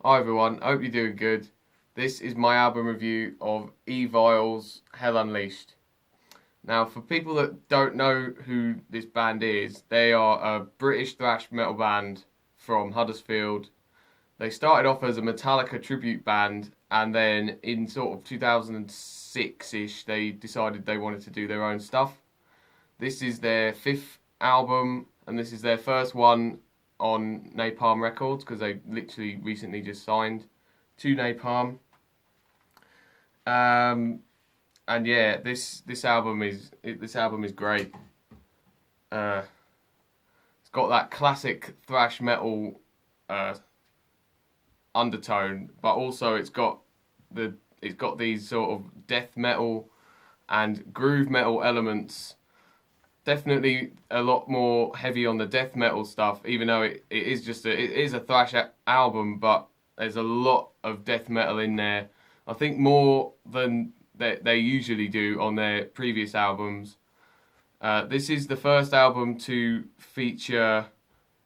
Hi everyone, hope you're doing good. This is my album review of Evile's Hell Unleashed. Now, for people that don't know who this band is, they are a British thrash metal band from Huddersfield. They started off as a Metallica tribute band, and then in sort of 2006-ish, they decided they wanted to do their own stuff. This is their fifth album, and this is their first one on Napalm Records because they literally recently just signed to Napalm. And yeah, this album is great. It's got that classic thrash metal undertone, but also it's got these sort of death metal and groove metal elements. Definitely a lot more heavy on the death metal stuff, even though it is a thrash album, but there's a lot of death metal in there. I think more than they usually do on their previous albums. This is the first album to feature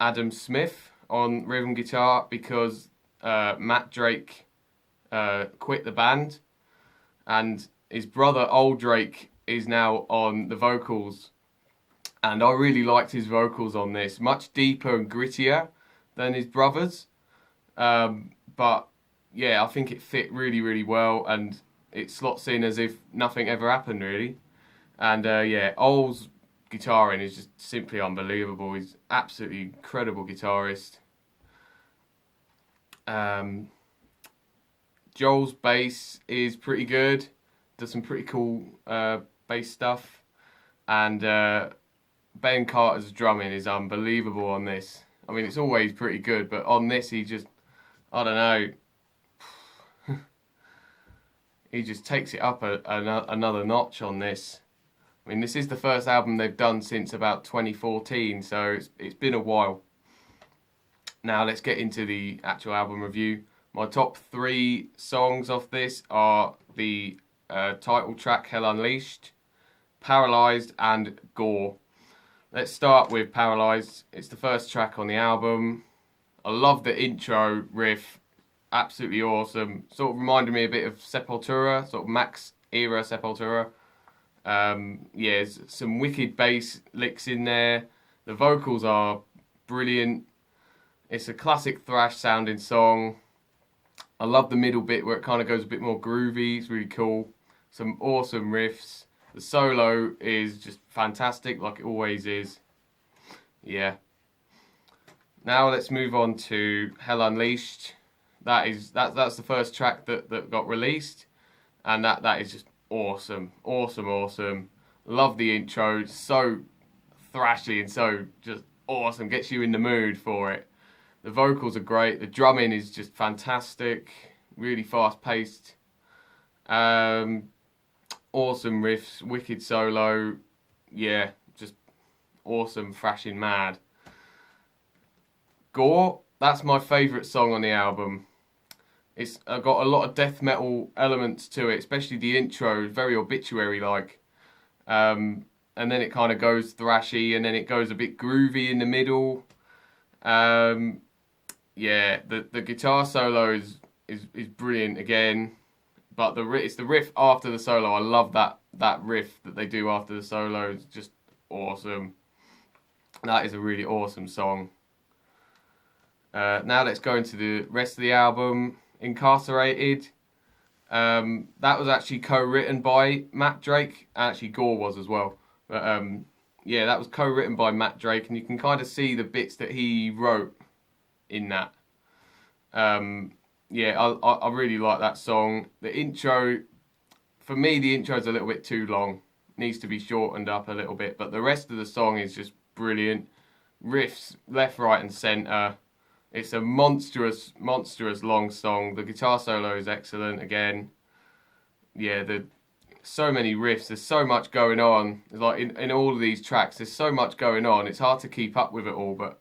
Adam Smith on rhythm guitar because Matt Drake quit the band, and his brother Old Drake is now on the vocals. And I really liked his vocals on this, much deeper and grittier than his brother's. But yeah, I think it fit really, really well, and it slots in as if nothing ever happened, really. And yeah, Ol's guitaring is just simply unbelievable. He's absolutely incredible guitarist. Joel's bass is pretty good. Does some pretty cool bass stuff. And Ben Carter's drumming is unbelievable on this. I mean, it's always pretty good, but on this he just, I don't know, he just takes it up another notch on this. I mean, this is the first album they've done since about 2014, so it's been a while. Now let's get into the actual album review. My top 3 songs off this are the title track Hell Unleashed, Paralysed and Gore. Let's start with Paralysed. It's the first track on the album. I love the intro riff. Absolutely awesome. Sort of reminded me a bit of Sepultura, sort of Max era Sepultura. Yeah, there's some wicked bass licks in there. The vocals are brilliant. It's a classic thrash sounding song. I love the middle bit where it kind of goes a bit more groovy. It's really cool. Some awesome riffs. The solo is just fantastic, like it always is. Yeah. Now let's move on to Hell Unleashed. That's the first track that got released, and that is just awesome, awesome. Love the intro, so thrashy and so just awesome. Gets you in the mood for it. The vocals are great. The drumming is just fantastic. Really fast paced. Awesome riffs, wicked solo, yeah, just awesome, thrashing mad. Gore, that's my favourite song on the album. It's got a lot of death metal elements to it, especially the intro, very obituary-like. And then it kind of goes thrashy, and then it goes a bit groovy in the middle. Yeah, the guitar solo is brilliant again. But it's the riff after the solo. I love that riff that they do after the solo. It's just awesome. That is a really awesome song. Now let's go into the rest of the album. Incarcerated. That was actually co-written by Matt Drake. Actually, Gore was as well. But yeah, that was co-written by Matt Drake, and you can kind of see the bits that he wrote in that. Yeah, I really like that song. The intro, for me, the intro's a little bit too long. Needs to be shortened up a little bit, but the rest of the song is just brilliant. Riffs left, right, and centre. It's a monstrous long song. The guitar solo is excellent again. Yeah, so many riffs. There's so much going on. It's like in all of these tracks, there's so much going on. It's hard to keep up with it all, but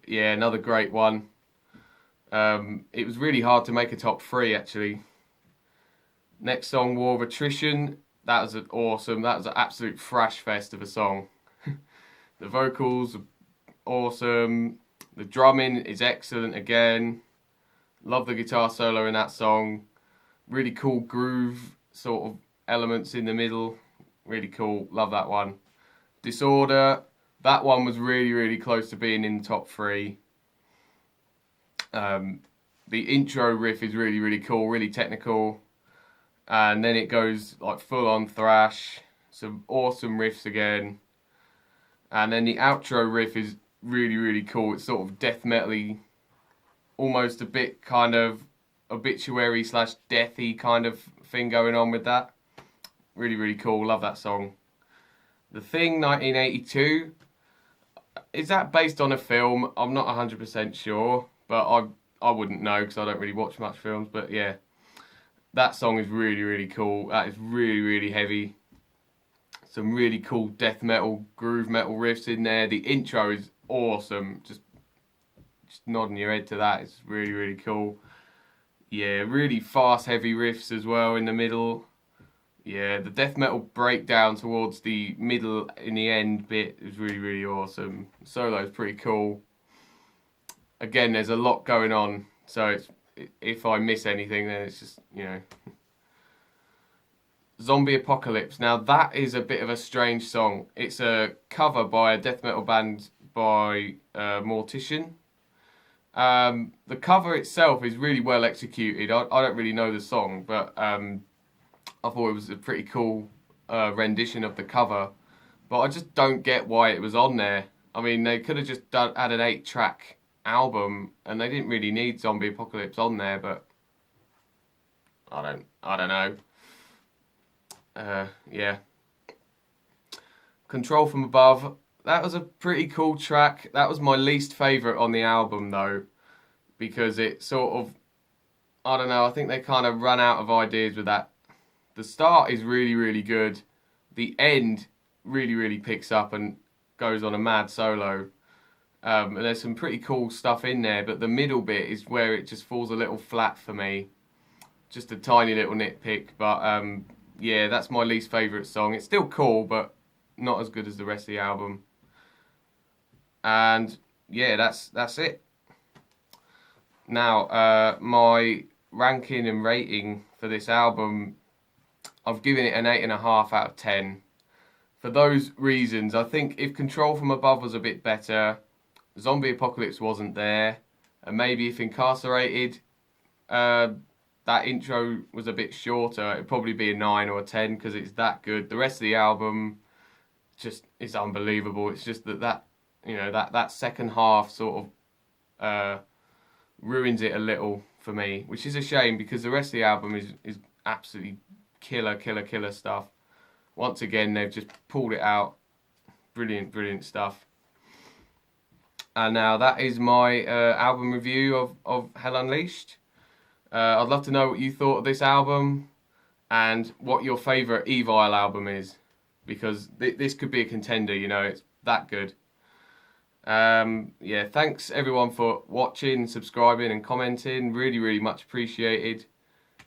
yeah, another great one. It was really hard to make a top 3 actually. Next song, War of Attrition. That was awesome. That was an absolute thrash fest of a song. The vocals are awesome. The drumming is excellent again. Love the guitar solo in that song. Really cool groove sort of elements in the middle. Really cool. Love that one. Disorder. That one was really, really close to being in the top 3. The intro riff is really, really cool, really technical. And then it goes like full on thrash. Some awesome riffs again. And then the outro riff is really, really cool. It's sort of death metal-y, almost a bit kind of obituary / deathy kind of thing going on with that. Really, really cool. Love that song. The Thing, 1982. Is that based on a film? I'm not 100% sure, but I wouldn't know because I don't really watch much films. But yeah, that song is really, really cool. That is really, really heavy. Some really cool death metal, groove metal riffs in there. The intro is awesome. Just nodding your head to that. It's really, really cool. Yeah, really fast, heavy riffs as well in the middle. Yeah, the death metal breakdown towards the middle in the end bit is really, really awesome. The solo is pretty cool. Again, there's a lot going on, so if I miss anything, then it's just, you know. Zombie Apocalypse. Now that is a bit of a strange song. It's a cover by a death metal band by Mortician. The cover itself is really well executed. I don't really know the song, but I thought it was a pretty cool rendition of the cover. But I just don't get why it was on there. I mean, they could have just had an 8-track album, and they didn't really need Zombie Apocalypse on there. But I don't know. Yeah. Control from Above. That was a pretty cool track. That was my least favourite on the album though, because it sort of, I don't know, I think they kind of run out of ideas with that. The start is really, really good. The end really, really picks up and goes on a mad solo. And there's some pretty cool stuff in there, but the middle bit is where it just falls a little flat for me. Just a tiny little nitpick, but yeah, that's my least favourite song. It's still cool, but not as good as the rest of the album. And yeah, that's it. Now, my ranking and rating for this album, I've given it an 8.5 out of 10. For those reasons, I think if Control from Above was a bit better, Zombie Apocalypse wasn't there, and maybe if Incarcerated, that intro was a bit shorter, it'd probably be a 9 or a 10 because it's that good. The rest of the album just is unbelievable. It's just that you know, that second half sort of ruins it a little for me, which is a shame because the rest of the album is absolutely killer stuff. Once again, they've just pulled it out. Brilliant stuff. And now that is my album review of Hell Unleashed. I'd love to know what you thought of this album and what your favourite Evile album is, because this could be a contender, you know, it's that good. Yeah, thanks everyone for watching, subscribing and commenting, really much appreciated.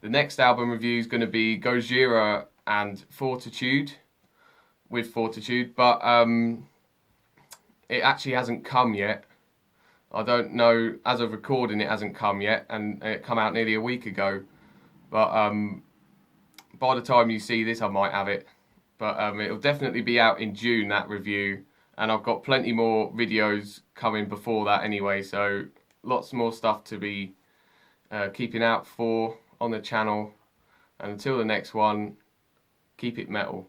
The next album review is going to be Gojira and Fortitude, with Fortitude, but it actually hasn't come yet. I don't know, as of recording it hasn't come yet, and it come out nearly a week ago. But by the time you see this I might have it. But it'll definitely be out in June, that review. And I've got plenty more videos coming before that anyway, so lots more stuff to be keeping out for on the channel. And until the next one, keep it metal.